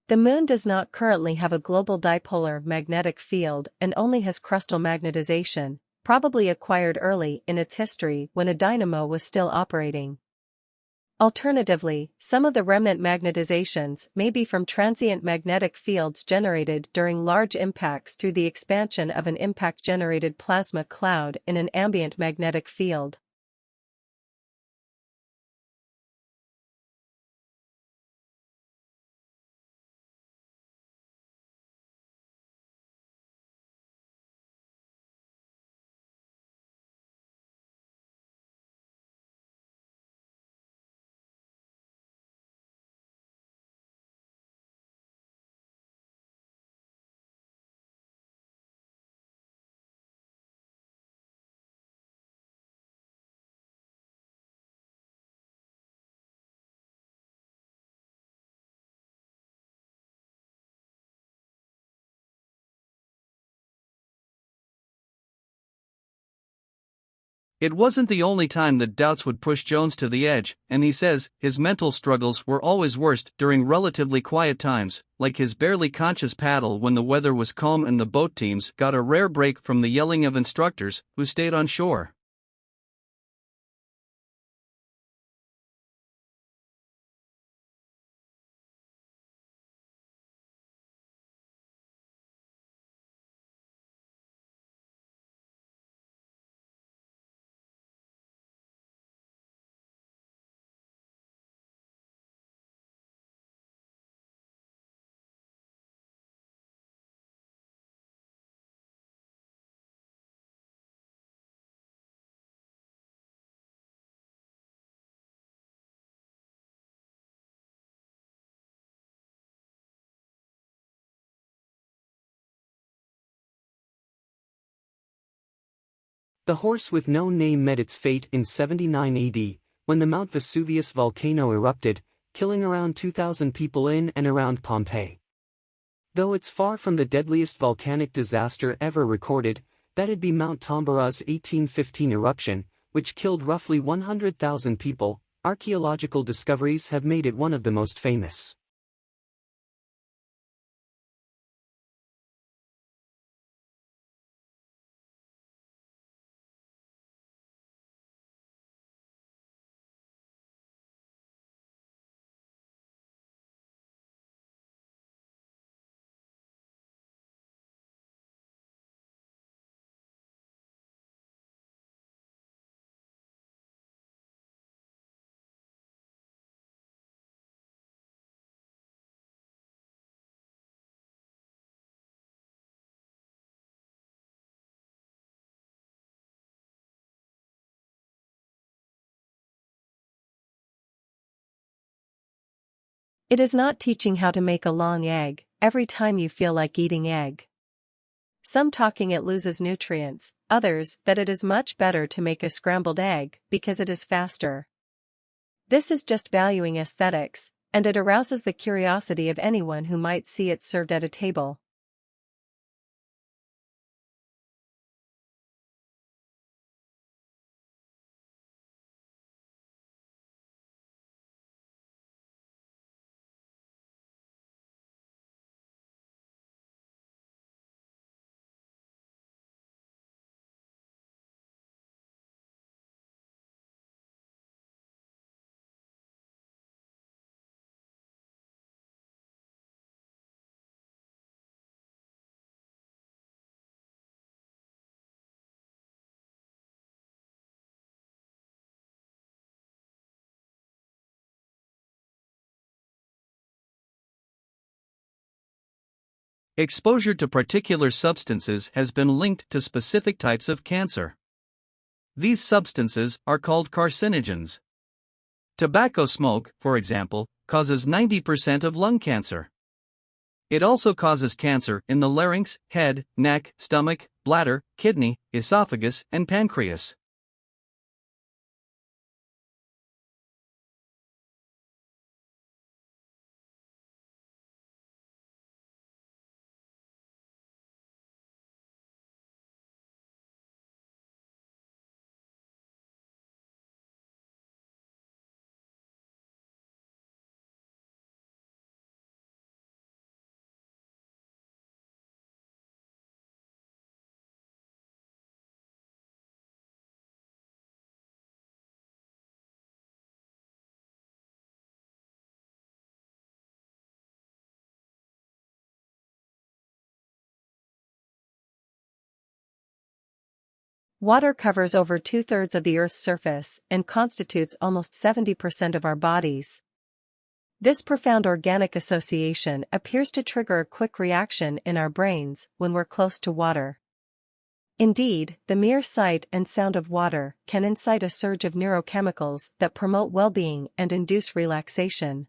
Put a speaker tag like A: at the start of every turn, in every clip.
A: The Moon does not currently have a global dipolar magnetic field and only has crustal magnetization, probably acquired early in its history when a dynamo was still operating. Alternatively, some of the remnant magnetizations may be from transient magnetic fields generated during large impacts through the expansion of an impact-generated plasma cloud in an ambient magnetic field.
B: It wasn't the only time that doubts would push Jones to the edge, and he says his mental struggles were always worst during relatively quiet times, like his barely conscious paddle when the weather was calm and the boat teams got a rare break from the yelling of instructors who stayed on shore.
C: The horse with no name met its fate in 79 AD, when the Mount Vesuvius volcano erupted, killing around 2,000 people in and around Pompeii. Though it's far from the deadliest volcanic disaster ever recorded, that'd be Mount Tambara's 1815 eruption, which killed roughly 100,000 people. Archaeological discoveries have made it one of the most famous.
A: It is not teaching how to make a long egg every time you feel like eating egg. Some talking it loses nutrients, others that it is much better to make a scrambled egg because it is faster. This is just valuing aesthetics, and it arouses the curiosity of anyone who might see it served at a table.
B: Exposure to particular substances has been linked to specific types of cancer. These substances are called carcinogens. Tobacco smoke, for example, causes 90% of lung cancer. It also causes cancer in the larynx, head, neck, stomach, bladder, kidney, esophagus, and pancreas.
A: Water covers over 2/3 of the Earth's surface and constitutes almost 70% of our bodies. This profound organic association appears to trigger a quick reaction in our brains when we're close to water. Indeed, the mere sight and sound of water can incite a surge of neurochemicals that promote well-being and induce relaxation.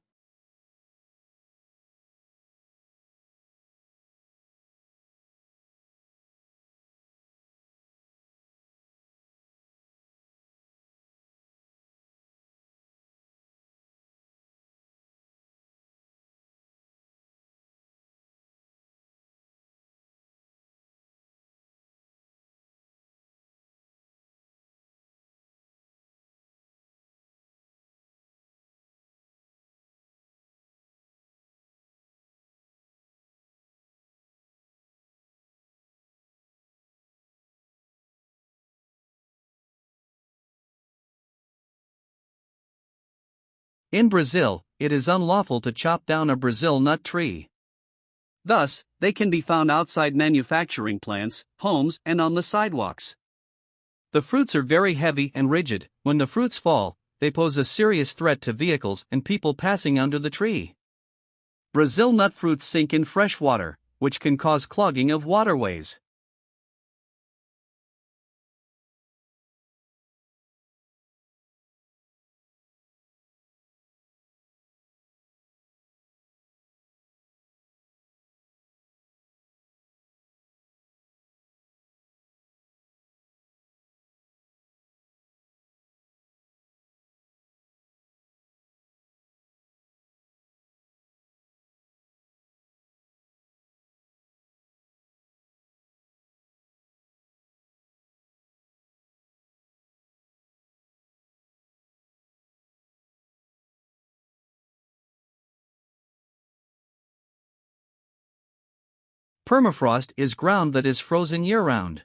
B: In Brazil, it is unlawful to chop down a Brazil nut tree. Thus, they can be found outside manufacturing plants, homes, and on the sidewalks. The fruits are very heavy and rigid. When the fruits fall, they pose a serious threat to vehicles and people passing under the tree. Brazil nut fruits sink in fresh water, which can cause clogging of waterways. Permafrost is ground that is frozen year-round.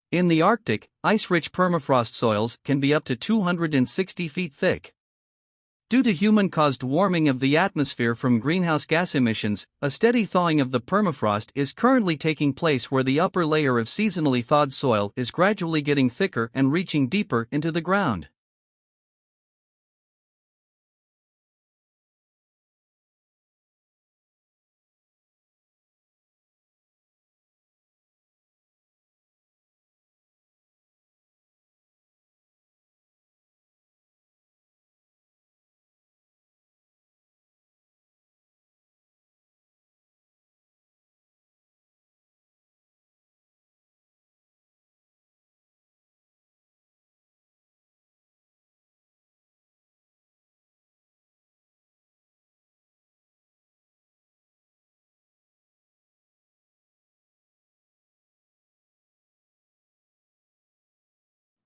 B: In the Arctic, ice-rich permafrost soils can be up to 260 feet thick. Due to human-caused warming of the atmosphere from greenhouse gas emissions, a steady thawing of the permafrost is currently taking place where the upper layer of seasonally thawed soil is gradually getting thicker and reaching deeper into the ground.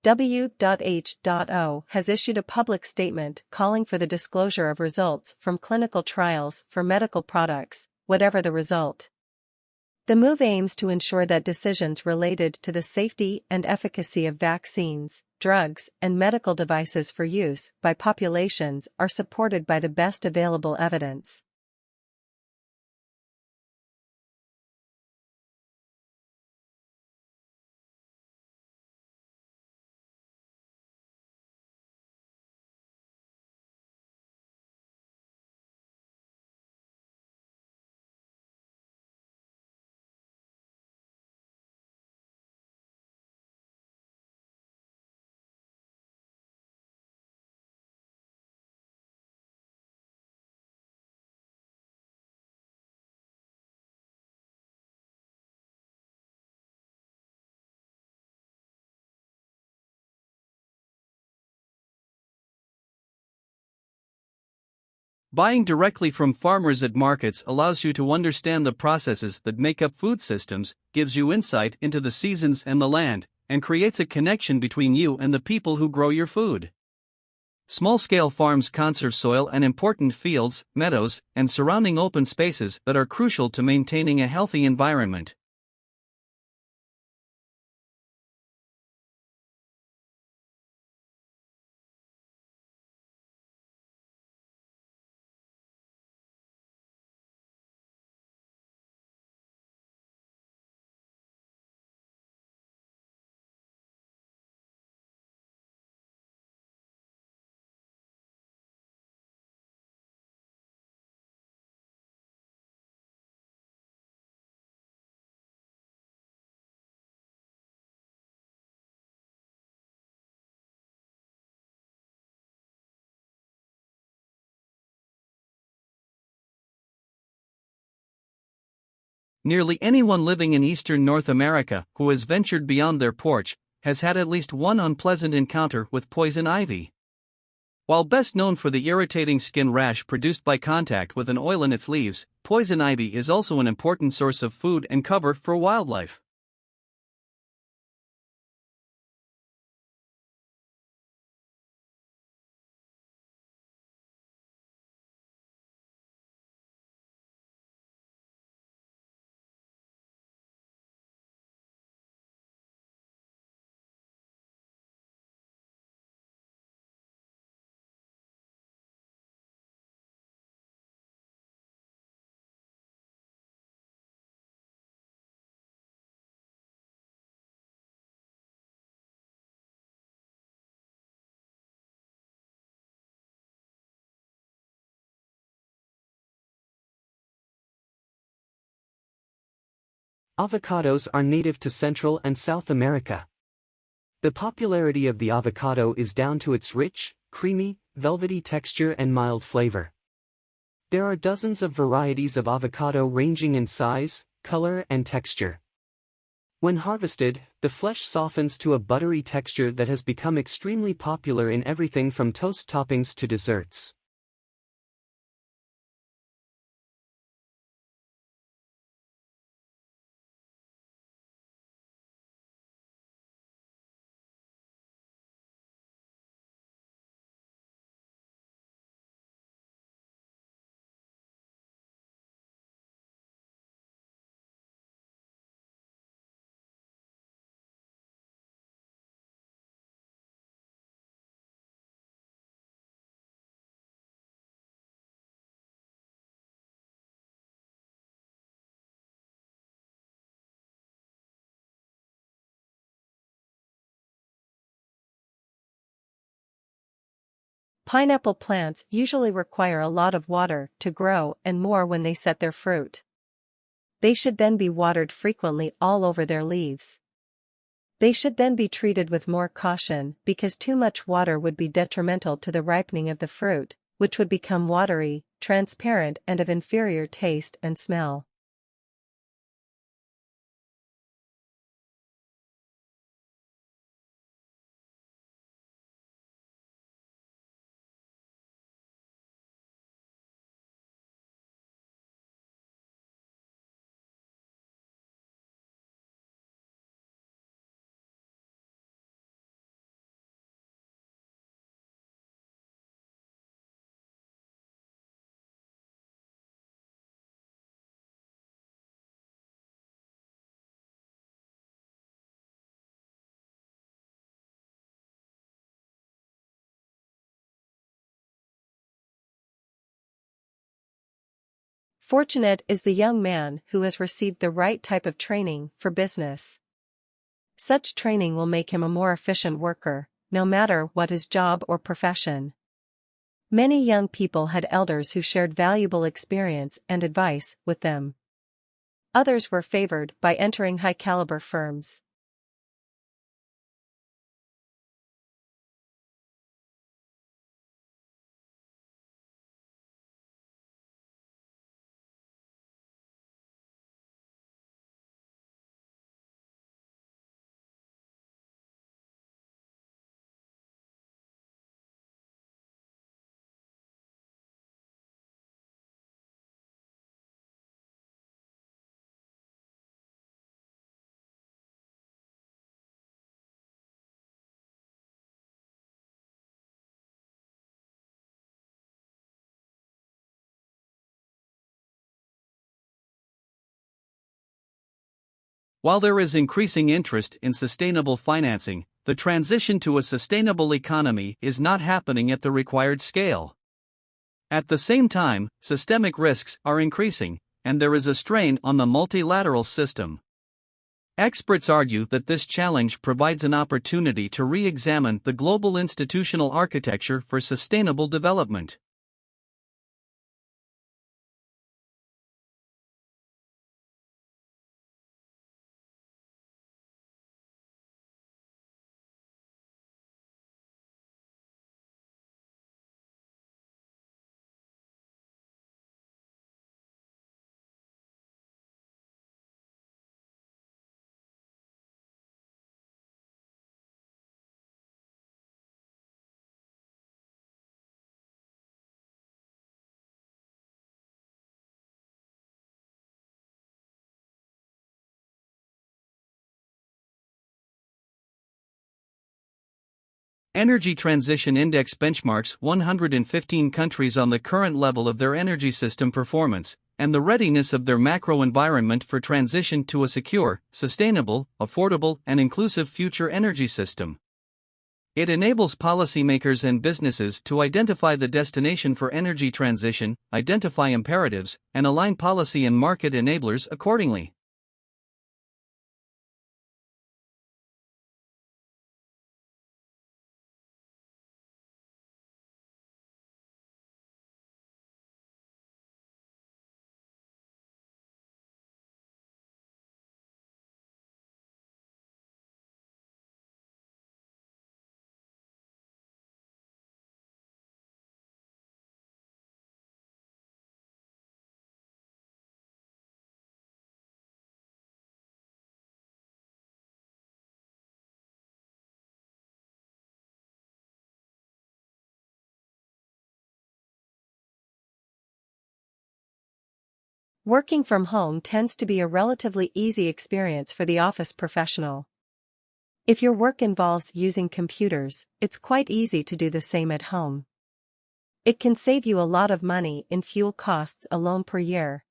A: WHO has issued a public statement calling for the disclosure of results from clinical trials for medical products, whatever the result. The move aims to ensure that decisions related to the safety and efficacy of vaccines, drugs, and medical devices for use by populations are supported by the best available evidence.
B: Buying directly from farmers at markets allows you to understand the processes that make up food systems, gives you insight into the seasons and the land, and creates a connection between you and the people who grow your food. Small-scale farms conserve soil and important fields, meadows, and surrounding open spaces that are crucial to maintaining a healthy environment. Nearly anyone living in eastern North America who has ventured beyond their porch has had at least one unpleasant encounter with poison ivy. While best known for the irritating skin rash produced by contact with an oil in its leaves, poison ivy is also an important source of food and cover for wildlife.
C: Avocados are native to Central and South America. The popularity of the avocado is down to its rich, creamy, velvety texture and mild flavor. There are dozens of varieties of avocado ranging in size, color, and texture. When harvested, the flesh softens to a buttery texture that has become extremely popular in everything from toast toppings to desserts.
A: Pineapple plants usually require a lot of water to grow and more when they set their fruit. They should then be watered frequently all over their leaves. They should then be treated with more caution because too much water would be detrimental to the ripening of the fruit, which would become watery, transparent and of inferior taste and smell. Fortunate is the young man who has received the right type of training for business. Such training will make him a more efficient worker, no matter what his job or profession. Many young people had elders who shared valuable experience and advice with them. Others were favored by entering high-caliber firms.
B: While there is increasing interest in sustainable financing, the transition to a sustainable economy is not happening at the required scale. At the same time, systemic risks are increasing, and there is a strain on the multilateral system. Experts argue that this challenge provides an opportunity to re-examine the global institutional architecture for sustainable development. Energy Transition Index benchmarks 115 countries on the current level of their energy system performance and the readiness of their macro environment for transition to a secure, sustainable, affordable, and inclusive future energy system. It enables policymakers and businesses to identify the destination for energy transition, identify imperatives, and align policy and market enablers accordingly.
A: Working from home tends to be a relatively easy experience for the office professional. If your work involves using computers, it's quite easy to do the same at home. It can save you a lot of money in fuel costs alone per year.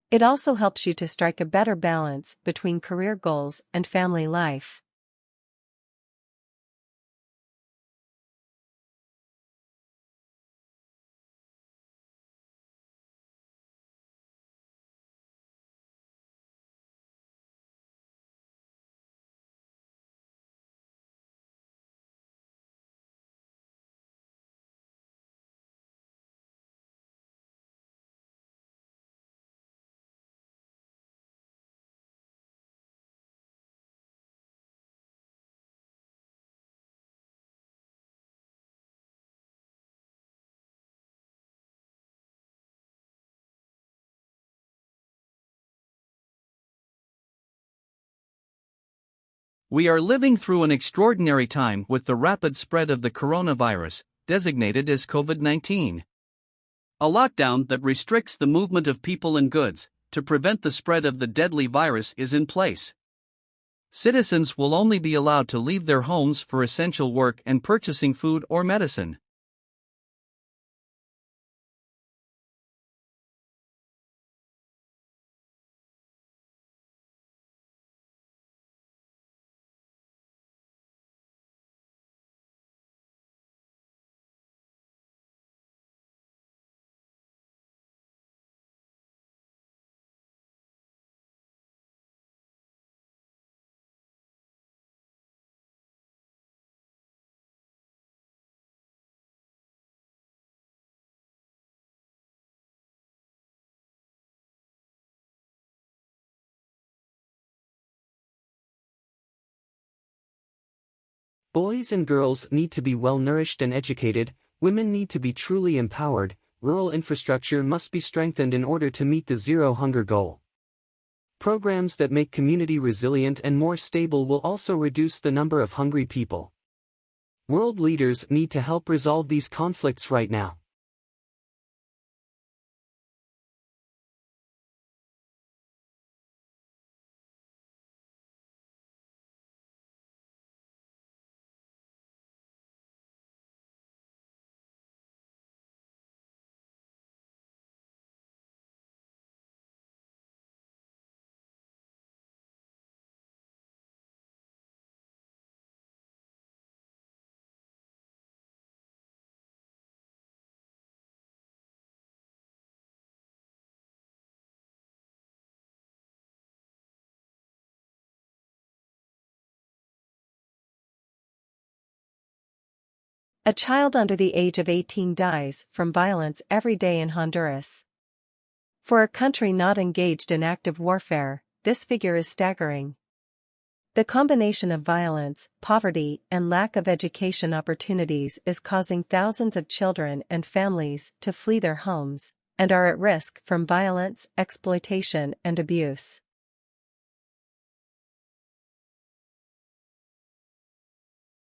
A: It also helps you to strike a better balance between career goals and family life.
B: We are living through an extraordinary time with the rapid spread of the coronavirus, designated as COVID-19. A lockdown that restricts the movement of people and goods to prevent the spread of the deadly virus is in place. Citizens will only be allowed to leave their homes for essential work and purchasing food or medicine.
C: Boys and girls need to be well nourished and educated, women need to be truly empowered, rural infrastructure must be strengthened in order to meet the zero hunger goal. Programs that make community resilient and more stable will also reduce the number of hungry people. World leaders need to help resolve these conflicts right now.
A: A child under the age of 18 dies from violence every day in Honduras. For a country not engaged in active warfare, this figure is staggering. The combination of violence, poverty, and lack of education opportunities is causing thousands of children and families to flee their homes and are at risk from violence, exploitation, and abuse.